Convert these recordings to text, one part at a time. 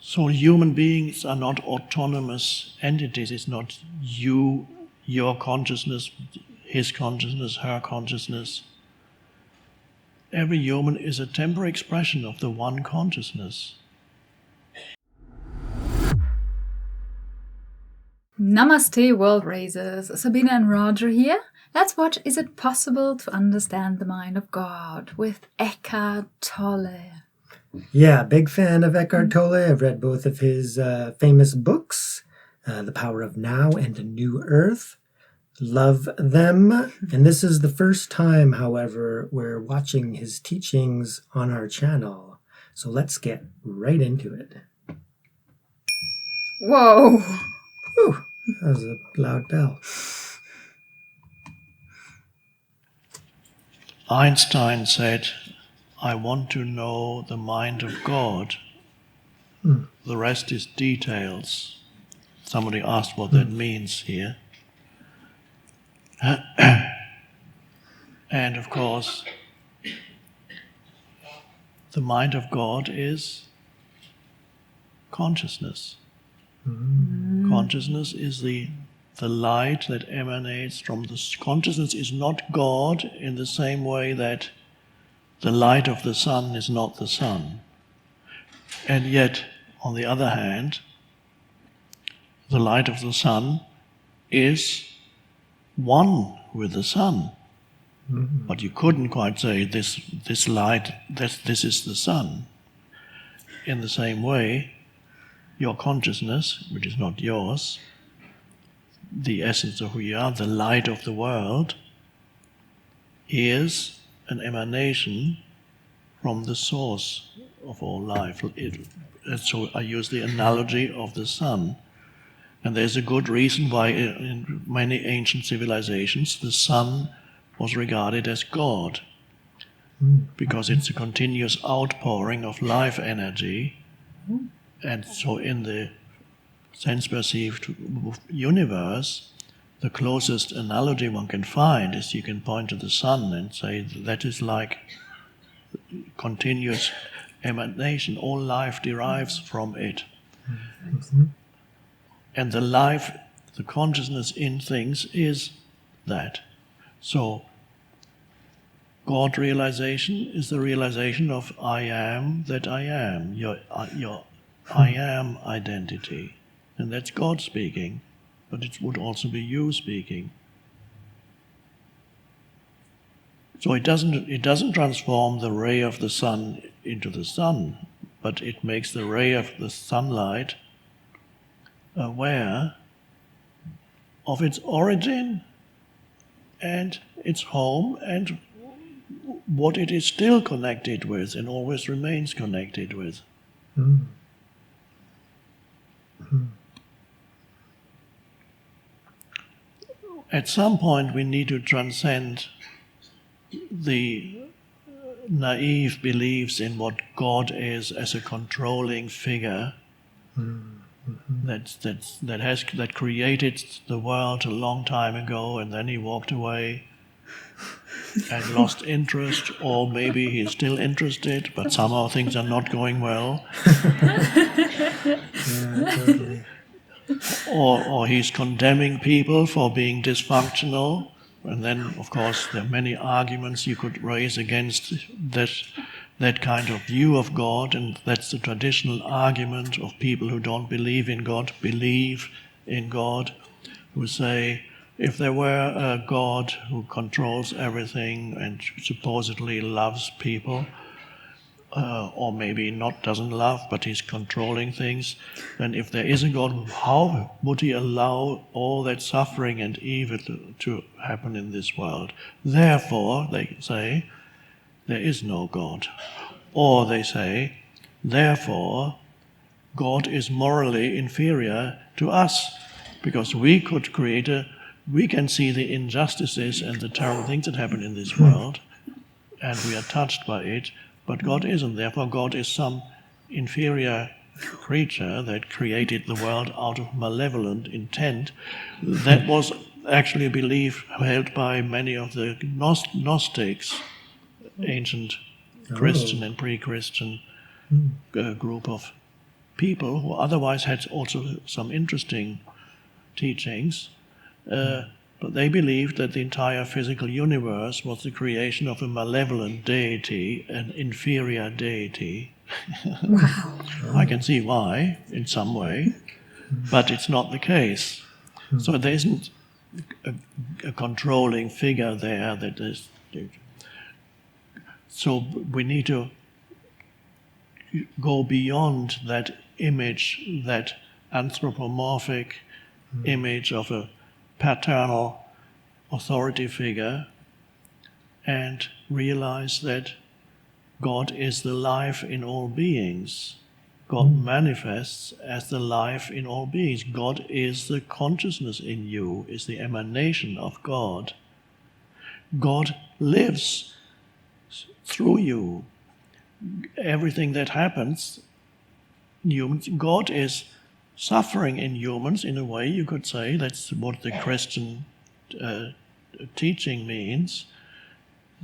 So human beings are not autonomous entities. It's not you, your consciousness, his consciousness, her consciousness. Every human is a temporary expression of the one consciousness. Namaste, world raisers. Sabine and Roger here. Let's watch Is It Possible to Understand the Mind of God with Eckhart Tolle. Yeah, big fan of Eckhart Tolle. I've read both of his famous books, The Power of Now and A New Earth. Love them. And this is the first time, however, we're watching his teachings on our channel. So let's get right into it. Whoa! Whew, that was a loud bell. Einstein said, "I want to know the mind of God. The rest is details." Somebody asked what that means here. And of course, the mind of God is consciousness. Consciousness is the light that emanates from the... Consciousness is not God in the same way that the light of the sun is not the sun. And yet, on the other hand, the light of the sun is one with the sun. But you couldn't quite say this light, this is the sun. In the same way, your consciousness, which is not yours, the essence of who you are, the light of the world, is an emanation from the source of all life. So I use the analogy of the sun. And there's a good reason why in many ancient civilizations the sun was regarded as God, because it's a continuous outpouring of life energy. And so in the sense-perceived universe, the closest analogy one can find is you can point to the sun and say that is like continuous emanation. All life derives from it. And the life, the consciousness in things is that. So, God realization is the realization of I am that I am, your I am identity. And that's God speaking, but it would also be you speaking. So it doesn't transform the ray of the sun into the sun, but it makes the ray of the sunlight aware of its origin and its home and what it is still connected with and always remains connected with. At some point we need to transcend the naive beliefs in what God is as a controlling figure that created the world a long time ago, and then he walked away and lost interest, or maybe he's still interested, but somehow things are not going well. Yeah, totally. Or he's condemning people for being dysfunctional, and then, of course, there are many arguments you could raise against that kind of view of God, and that's the traditional argument of people who don't believe in God, believe in God, who say, if there were a God who controls everything and supposedly loves people, or maybe not doesn't love, but he's controlling things, then if there is a God, how would he allow all that suffering and evil to happen in this world? Therefore, they say, there is no God. Or they say, therefore, God is morally inferior to us, because we can see the injustices and the terrible things that happen in this world, and we are touched by it, but God isn't. Therefore, God is some inferior creature that created the world out of malevolent intent. That was actually a belief held by many of the Gnostics, ancient Christian and pre-Christian group of people who otherwise had also some interesting teachings, but they believed that the entire physical universe was the creation of a malevolent deity, an inferior deity. Wow. I can see why, in some way, but it's not the case. So there isn't a controlling figure there that is. So we need to go beyond that image, that anthropomorphic image of a paternal authority figure, and realize that God is the life in all beings. God manifests as the life in all beings. God is the consciousness in you, is the emanation of God. God lives through you. Everything that happens, God is suffering in humans, in a way you could say. That's what the Christian teaching means.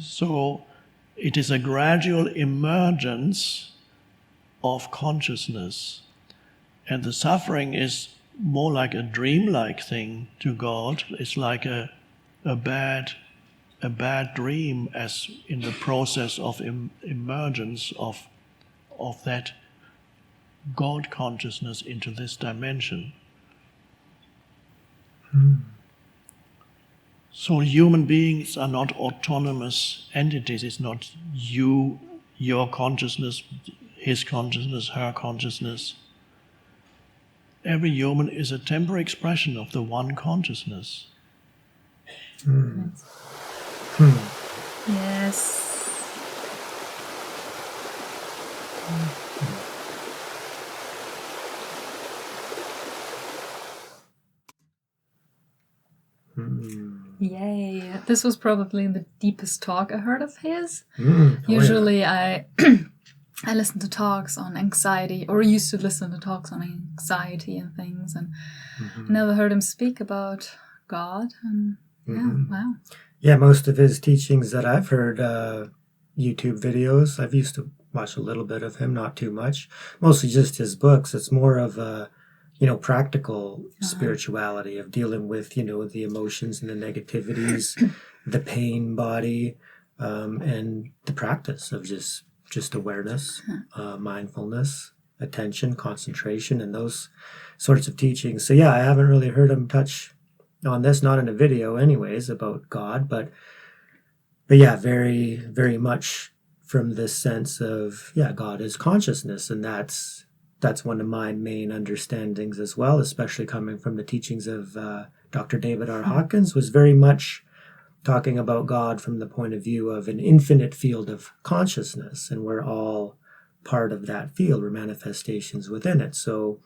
So it is a gradual emergence of consciousness. And the suffering is more like a dreamlike thing to God. It's like a bad dream, as in the process of emergence of that God consciousness into this dimension. So human beings are not autonomous entities. It's not you, your consciousness, his consciousness, her consciousness. Every human is a temporary expression of the one consciousness. Yes. Yay. This was probably the deepest talk I heard of his. Usually I listen to talks on anxiety, or used to listen to talks on anxiety and things, and I never heard him speak about God. And wow. Yeah, most of his teachings that I've heard, YouTube videos, I've used to watch a little bit of him, not too much. Mostly just his books. It's more of a, practical spirituality of dealing with, the emotions and the negativities, the pain body, and the practice of just awareness, mindfulness, attention, concentration, and those sorts of teachings. So yeah, I haven't really heard him touch on this, not in a video anyways, about God, but yeah, very, very much from this sense of, God is consciousness, and that's one of my main understandings as well, especially coming from the teachings of Dr. David R. Hawkins, was very much talking about God from the point of view of an infinite field of consciousness, and we're all part of that field, we're manifestations within it. So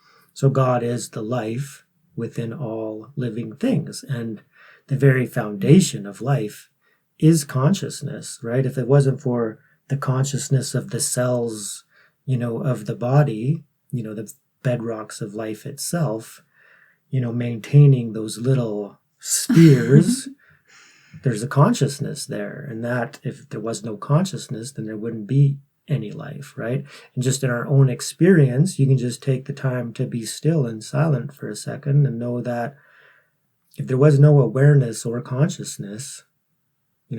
God is the life within all living things, and the very foundation of life is consciousness, right? If it wasn't for the consciousness of the cells, of the body, the bedrocks of life itself, maintaining those little spheres, there's a consciousness there. And that, if there was no consciousness, then there wouldn't be any life, right? And just in our own experience, you can just take the time to be still and silent for a second and know that if there was no awareness or consciousness,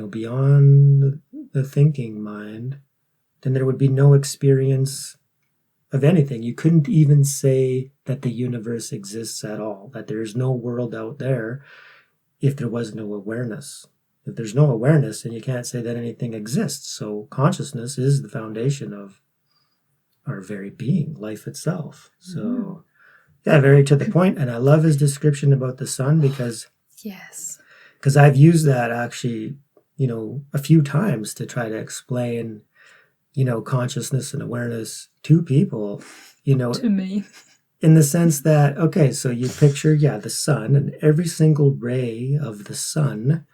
beyond the thinking mind, then there would be no experience of anything. You couldn't even say that the universe exists at all, that there's no world out there if there was no awareness. If there's no awareness, then you can't say that anything exists. So consciousness is the foundation of our very being, life itself. So, very to the point. And I love his description about the sun because I've used that actually, a few times to try to explain, consciousness and awareness to people, to me. In the sense that, okay, so you picture, the sun, and every single ray of the sun,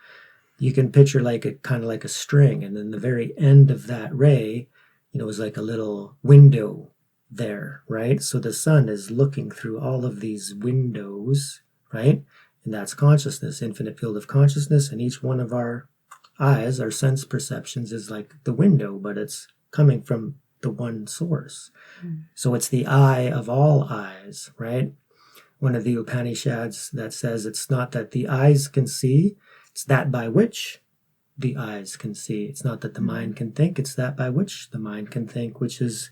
you can picture kind of like a string, and then the very end of that ray, is like a little window there, right? So the sun is looking through all of these windows, right? And that's consciousness, infinite field of consciousness, and each one of our eyes, our sense perceptions, is like the window, but it's coming from the one source. So it's the eye of all eyes, right? One of the Upanishads that says it's not that the eyes can see, it's that by which the eyes can see. It's not that the mind can think, it's that by which the mind can think, which is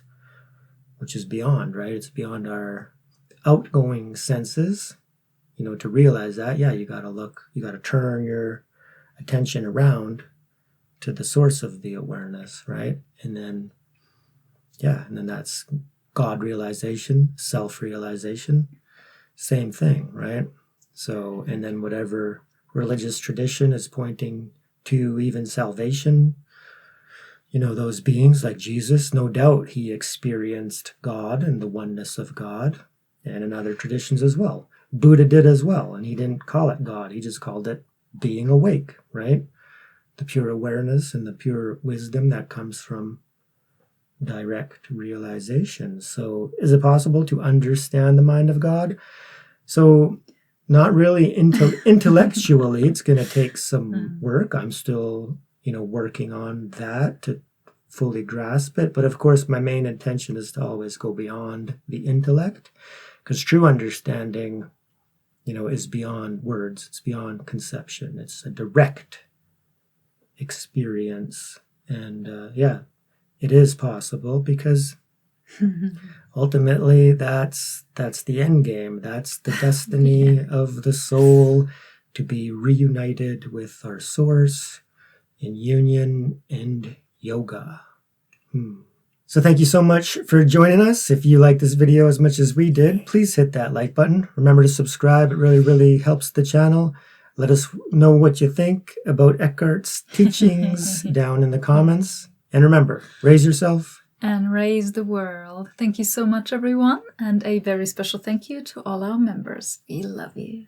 beyond, right? It's beyond our outgoing senses. To realize that, you got to turn your attention around to the source of the awareness, right? And then that's God realization, self-realization, same thing, right? So, and then whatever religious tradition is pointing to even salvation, those beings like Jesus, no doubt he experienced God and the oneness of God, and in other traditions as well. Buddha did as well, and he didn't call it God, he just called it being awake, right? The pure awareness and the pure wisdom that comes from direct realization. So is it possible to understand the mind of God? So not really intellectually, it's going to take some work. I'm still, working on that to fully grasp it. But of course, my main intention is to always go beyond the intellect, because true understanding, is beyond words. It's beyond conception. It's a direct experience. And it is possible, because ultimately that's the end game. That's the destiny of the soul, to be reunited with our source in union and yoga. So thank you so much for joining us. If you like this video as much as we did, please hit that like button. Remember to subscribe. It really, really helps the channel. Let us know what you think about Eckhart's teachings down in the comments. And remember, raise yourself and raise the world. Thank you so much, everyone. And a very special thank you to all our members. We love you.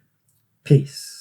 Peace.